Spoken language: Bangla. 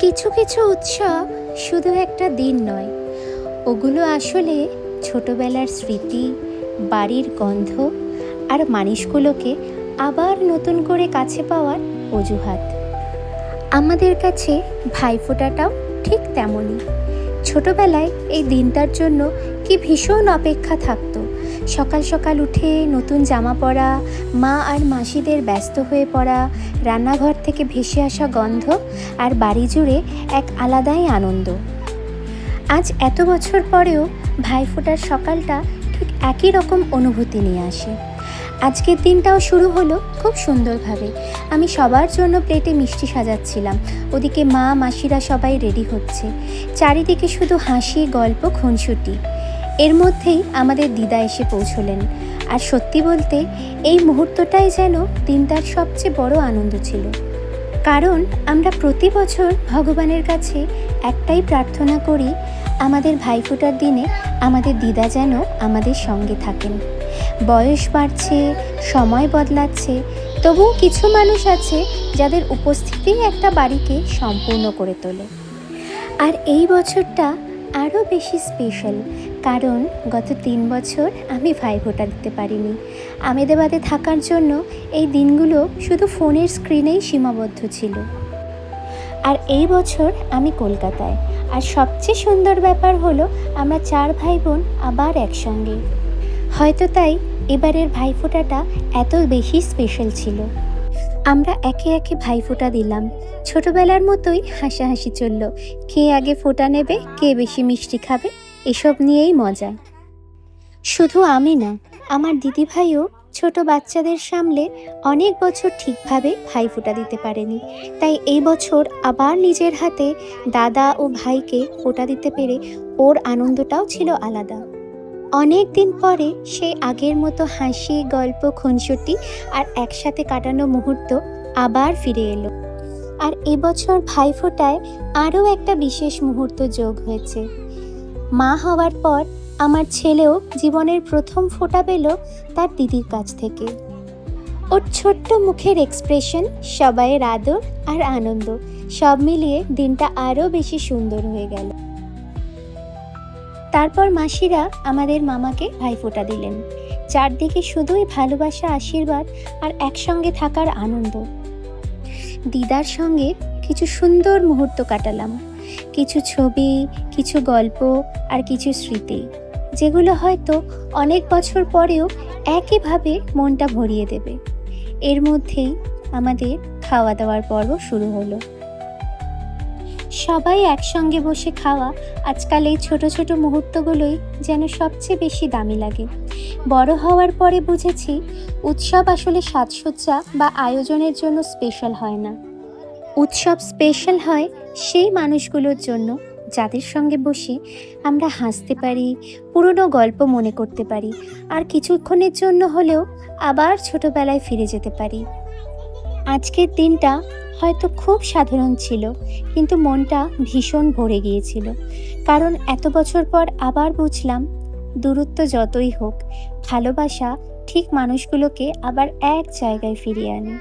কিছু কিছু উৎসব শুধু একটা দিন নয়, ওগুলো আসলে ছোটবেলার স্মৃতি, বাড়ির গন্ধ আর মানুষগুলোকে আবার নতুন করে কাছে পাওয়ার অজুহাত। আমাদের কাছে ভাইফোঁটাটাও ঠিক তেমনই। ছোটবেলায় এই দিনটার জন্য কি ভীষণ অপেক্ষা থাকতো। সকাল সকাল উঠে নতুন জামা পরা, মা আর মাসিদের ব্যস্ত হয়ে পড়া, রান্নাঘর থেকে ভেসে আসা গন্ধ আর বাড়ি জুড়ে এক আলাদাই আনন্দ। আজ এত বছর পরেও ভাইফোঁটার সকালটা ঠিক একই রকম অনুভূতি নিয়ে আসে। আজকের দিনটাও শুরু হলো খুব সুন্দরভাবে। আমি সবার জন্য প্লেটে মিষ্টি সাজাচ্ছিলাম, ওদিকে মা মাসিরা সবাই রেডি হচ্ছে। চারিদিকে শুধু হাসি, গল্প, খুনসুটি। এর মধ্যেই আমাদের দিদা এসে পৌঁছলেন। আর সত্যি বলতে এই মুহূর্তটাই যেন দিনটার সবচেয়ে বড় আনন্দ ছিল। কারণ আমরা প্রতি বছর ভগবানের কাছে একটাই প্রার্থনা করি, আমাদের ভাইফোঁটার দিনে আমাদের দিদা যেন আমাদের সঙ্গে থাকেন। বয়স বাড়ছে, সময় বদলাচ্ছে, তবুও কিছু মানুষ আছে যাদের উপস্থিতি একটা বাড়িকে সম্পূর্ণ করে তোলে। আর এই বছরটা আরও বেশি স্পেশাল, কারণ গত 3 বছর আমি ভাইফোঁটা দিতে পারিনি। আমেদাবাদে থাকার জন্য এই দিনগুলো শুধু ফোনের স্ক্রিনেই সীমাবদ্ধ ছিল। আর এই বছর আমি কলকাতায়। আর সবচেয়ে সুন্দর ব্যাপার হলো আমরা 4 ভাই বোন আবার একসঙ্গে। হয়তো তাই এবারের ভাইফোঁটাটা এত বেশি স্পেশাল ছিল। আমরা একে একে ভাইফোঁটা দিলাম। ছোটবেলার মতোই হাসাহাসি চলল। কে আগে ফোঁটা নেবে, কে বেশি মিষ্টি খাবে, এসব নিয়েই মজা। শুধু আমি না, আমার দিদিভাইও ছোট বাচ্চাদের সামলে অনেক বছর ঠিকভাবে ভাইফোঁটা দিতে পারেনি। তাই এই বছর আবার নিজের হাতে দাদা ও ভাইকে ফোঁটা দিতে পেরে ওর আনন্দটাও ছিল আলাদা। অনেক দিন পরে সেই আগের মতো হাসি, গল্প, খুনসুটি আর একসাথে কাটানো মুহূর্ত আবার ফিরে এলো। আর এবছর ভাইফোঁটায় আরও একটা বিশেষ মুহূর্ত যোগ হয়েছে। মা হওয়ার পর আমার ছেলেও জীবনের প্রথম ফোঁটা পেল তার দিদির কাছ থেকে। ওর ছোট্ট মুখের এক্সপ্রেশন, সবাইয়ের আদর আর আনন্দ, সব মিলিয়ে দিনটা আরও বেশি সুন্দর হয়ে গেল। তারপর মাসিরা আমাদের মামাকে ভাইফোঁটা দিলেন। চারদিকে শুধুই ভালোবাসা, আশীর্বাদ আর একসঙ্গে থাকার আনন্দ। দিদার সঙ্গে কিছু সুন্দর মুহূর্ত কাটালাম, কিছু ছবি, কিছু গল্প আর কিছু স্মৃতি, যেগুলো হয়তো অনেক বছর পরেও একইভাবে মনটা ভরিয়ে দেবে। এর মধ্যেই আমাদের খাওয়া দাওয়ার পর্ব শুরু হলো। সবাই একসঙ্গে বসে খাওয়া, আজকাল এই ছোট ছোট মুহূর্তগুলোই যেন সবচেয়ে বেশি দামি লাগে। বড় হওয়ার পরে বুঝেছি, উৎসব আসলে সাজসজ্জা বা আয়োজনের জন্য স্পেশাল হয় না। উৎসব স্পেশাল হয় সেই মানুষগুলোর জন্য যাদের সঙ্গে বসে আমরা হাসতে পারি, পুরনো গল্প মনে করতে পারি আর কিছুক্ষণের জন্য হলেও আবার ছোটবেলায় ফিরে যেতে পারি। আজকের দিনটা হয়তো খুব সাধারণ ছিল, কিন্তু মনটা ভীষণ ভরে গিয়েছিল। কারণ এত বছর পর আবার বুঝলাম, দূরত্ব যতই হোক, ভালোবাসা ঠিক মানুষগুলোকে আবার এক জায়গায় ফিরিয়ে আনে।